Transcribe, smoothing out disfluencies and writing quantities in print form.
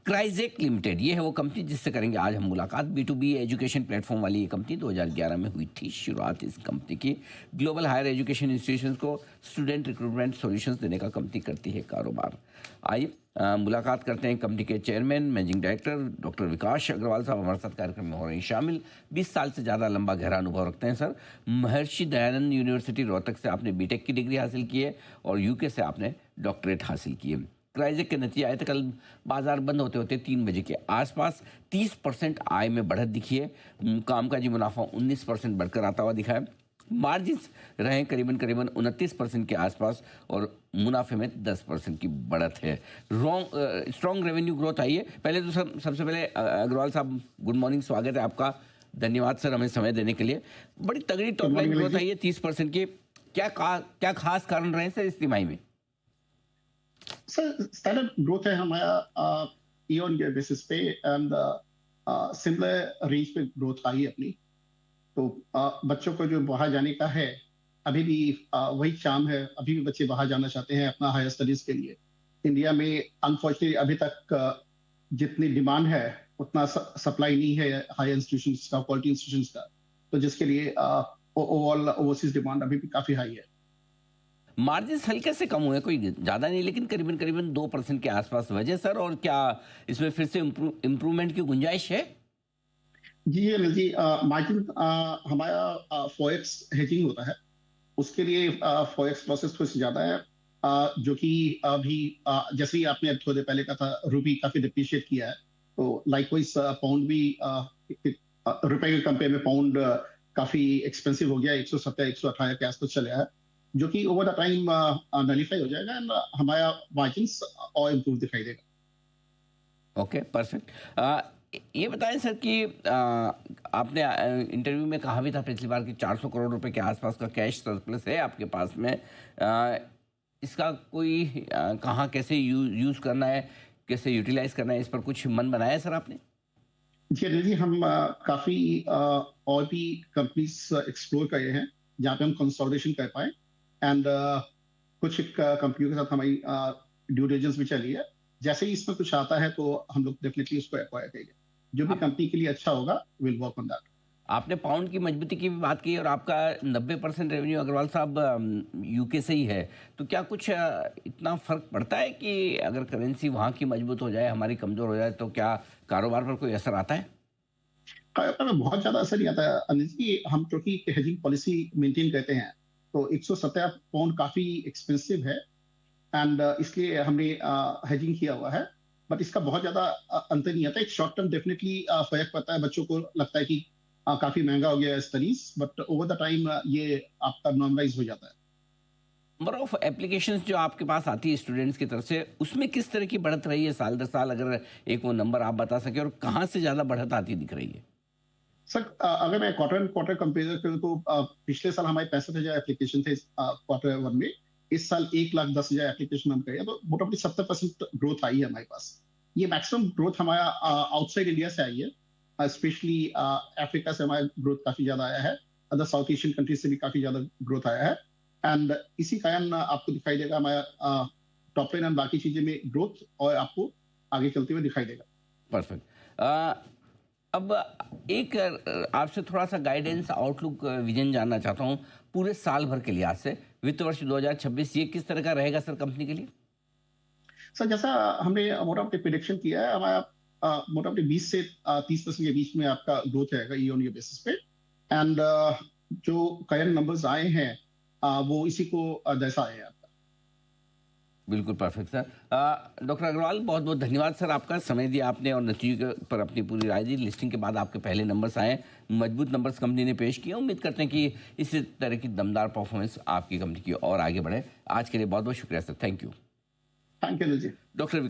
क्राइजेक limited ये है वो कंपनी जिससे करेंगे आज हम मुलाकात। B2B एजुकेशन प्लेटफॉर्म वाली ये कंपनी 2011 में हुई थी शुरुआत इस कंपनी की। ग्लोबल हायर एजुकेशन इंस्टीट्यूशंस को स्टूडेंट रिक्रूटमेंट सॉल्यूशंस देने का कंपनी करती है कारोबार। आइए मुलाकात करते हैं कंपनी के चेयरमैन मैनेजिंग डायरेक्टर डॉक्टर विकास अग्रवाल साहब हमारे साथ कार्यक्रम में हो रहे हैं शामिल। 20 साल से ज़्यादा लंबा गहरा अनुभव रखते हैं सर। महर्षि दयानंद यूनिवर्सिटी रोहतक से आपने बीटेक की डिग्री हासिल की है और यूके से आपने डॉक्टरेट हासिल की है। क्राइजेक के नतीजे आए थे कल बाजार बंद होते होते 3 बजे के आसपास 30% आय में बढ़त दिखी है। कामकाजी मुनाफा 19% बढ़कर आता हुआ दिखा है। मार्जिन्स रहे करीबन 29% के आसपास और मुनाफे में 10% की बढ़त है। स्ट्रॉन्ग रेवेन्यू ग्रोथ आई है। पहले तो सबसे पहले अग्रवाल साहब गुड मॉर्निंग, स्वागत है आपका। धन्यवाद सर हमें समय देने के लिए। बड़ी तगड़ी टॉप लाइन ग्रोथ आई है 30% की। क्या खास कारण रहे सर इस तिमाही में? सर स्टैंडर्ड ग्रोथ है हमारा ईयर ऑन ईयर बेसिस पे एंड सिमिलर रेंज पे ग्रोथ आई है अपनी। तो बच्चों को जो बाहर जाने का है अभी भी वही चाम है। अभी भी बच्चे बाहर जाना चाहते हैं अपना हायर स्टडीज के लिए। इंडिया में अनफॉर्चुनेटली अभी तक जितनी डिमांड है उतना सप्लाई नहीं है हायर इंस्टीट्यूशंस का, क्वालिटी इंस्टीट्यूशंस का। तो जिसके लिए ओवरऑल ओवरसीज डिमांड अभी भी काफी हाई है। मार्जिन हल्के से कम हुए, कोई ज़्यादा नहीं, लेकिन करीबन 2% के आसपास वजह सर। और क्या इसमें फिर से इम्प्रूवमेंट की गुंजाइश है? जी अनिल जी, मार्जिन हमारा फॉरेक्स हेजिंग होता है, उसके लिए फॉरेक्स लॉसेस थोड़ी सी ज्यादा है। जो कि अभी जैसे ही आपने थोड़ी देर पहले कहा था रूपी काफी डिप्रिशिएट किया है, तो लाइकवाइज पाउंड भी रुपए के कंपेयर में पाउंड काफी एक्सपेंसिव हो गया। 170 118 के आसपास चले आया, जो कि ओवर द टाइम नलीफाई हो जाएगा एंड हमारा मार्जिन्स और इम्प्रूव दिखाई देगा। Okay perfect. ये बताएं सर कि आपने इंटरव्यू में कहा भी था पिछली बार कि 400 करोड़ रुपए के आसपास का कैश सरप्लस है आपके पास में। इसका कोई कहाँ कैसे यूज़ करना है, कैसे यूटिलाइज करना है, इस पर कुछ मन बनाया है सर आपने? जी अनिल जी, हम काफी और भी कंपनीज एक्सप्लोर कर रहे हैं जहाँ पे हम कंसोलिडेशन कर पाए एंड कुछ कंपनियों के साथ हमारी ड्यू डिलिजेंस भी चली है। जैसे ही इसमें कुछ आता है तो हम लोग डेफिनेटली उसको एक्वायर करेंगे। जो भी कंपनी के लिए अच्छा होगा विल वर्क ऑन दैट। आपने पाउंड की मजबूती की भी बात की और आपका 90% रेवेन्यू अग्रवाल साहब यूके से ही है। तो क्या कुछ इतना फर्क पड़ता है कि अगर करेंसी वहाँ की मजबूत हो जाए हमारी कमजोर हो जाए तो क्या कारोबार पर कोई असर आता है? कारोबार में बहुत ज्यादा असर नहीं आता है अनिल जी। हम क्योंकि हेजिंग पॉलिसी मेंटेन करते हैं तो 170 पाउंड काफी एक्सपेंसिव है एंड इसलिए हमने हेजिंग किया हुआ है। बट इसका बहुत ज्यादा अंतर नहीं आता। एक शॉर्ट टर्म डेफिनेटली फर्क पड़ता है, बच्चों को लगता है कि काफी महंगा हो गया है studies, but over the time ये आपका नॉर्मलाइज हो जाता है। नंबर ऑफ एप्लीकेशंस जो आपके पास आती है स्टूडेंट्स की तरफ से, उसमें किस तरह की बढ़त रही है साल दर साल? अगर एक वो नंबर आप बता सके और कहाँ से ज्यादा बढ़त आती दिख रही है? सर अगर मैं क्वार्टर कंपेयर करूँ तो पिछले साल हमारे 65,000 एप्लीकेशन थे क्वार्टर वन में। इस साल 1,10,000 एप्लीकेशन हम करें तो मोटामोटी 70% ग्रोथ आई है हमारे पास। ये मैक्सिमम ग्रोथ हमारा आउटसाइड इंडिया से आई है। स्पेशली अफ्रीका से हमारा ग्रोथ काफी ज्यादा आया है। अदर साउथ एशियन कंट्रीज से भी काफी ज्यादा ग्रोथ आया है एंड इसी कारण आपको दिखाई देगा हमारा टॉप लाइन एंड बाकी चीजें में ग्रोथ और आपको आगे चलते हुए दिखाई देगा। परफेक्ट। अब एक आपसे थोड़ा सा गाइडेंस आउटलुक विजन जानना चाहता हूँ पूरे साल भर के लिहाज से। वित्त वर्ष 2026 ये किस तरह का रहेगा सर कंपनी के लिए? सर जैसा हमने मोटामोटी प्रिडिक्शन किया है, हमारा मोटामोटी 20 से 30% के बीच में आपका ग्रोथ रहेगा ईयर ऑन ईयर बेसिस पे एंड जो करंट नंबर्स आए हैं वो इसी को दर्शा है आपका। बिल्कुल परफेक्ट सर। डॉक्टर अग्रवाल बहुत बहुत धन्यवाद सर, आपका समय दिया आपने और नतीजे पर अपनी पूरी राय दी। लिस्टिंग के बाद आपके पहले नंबर्स आए, मजबूत नंबर्स कंपनी ने पेश किए। उम्मीद करते हैं कि इसी तरह की दमदार परफॉर्मेंस आपकी कंपनी की और आगे बढ़े। आज के लिए बहुत बहुत शुक्रिया सर, thank you. Thank you ji. Doctor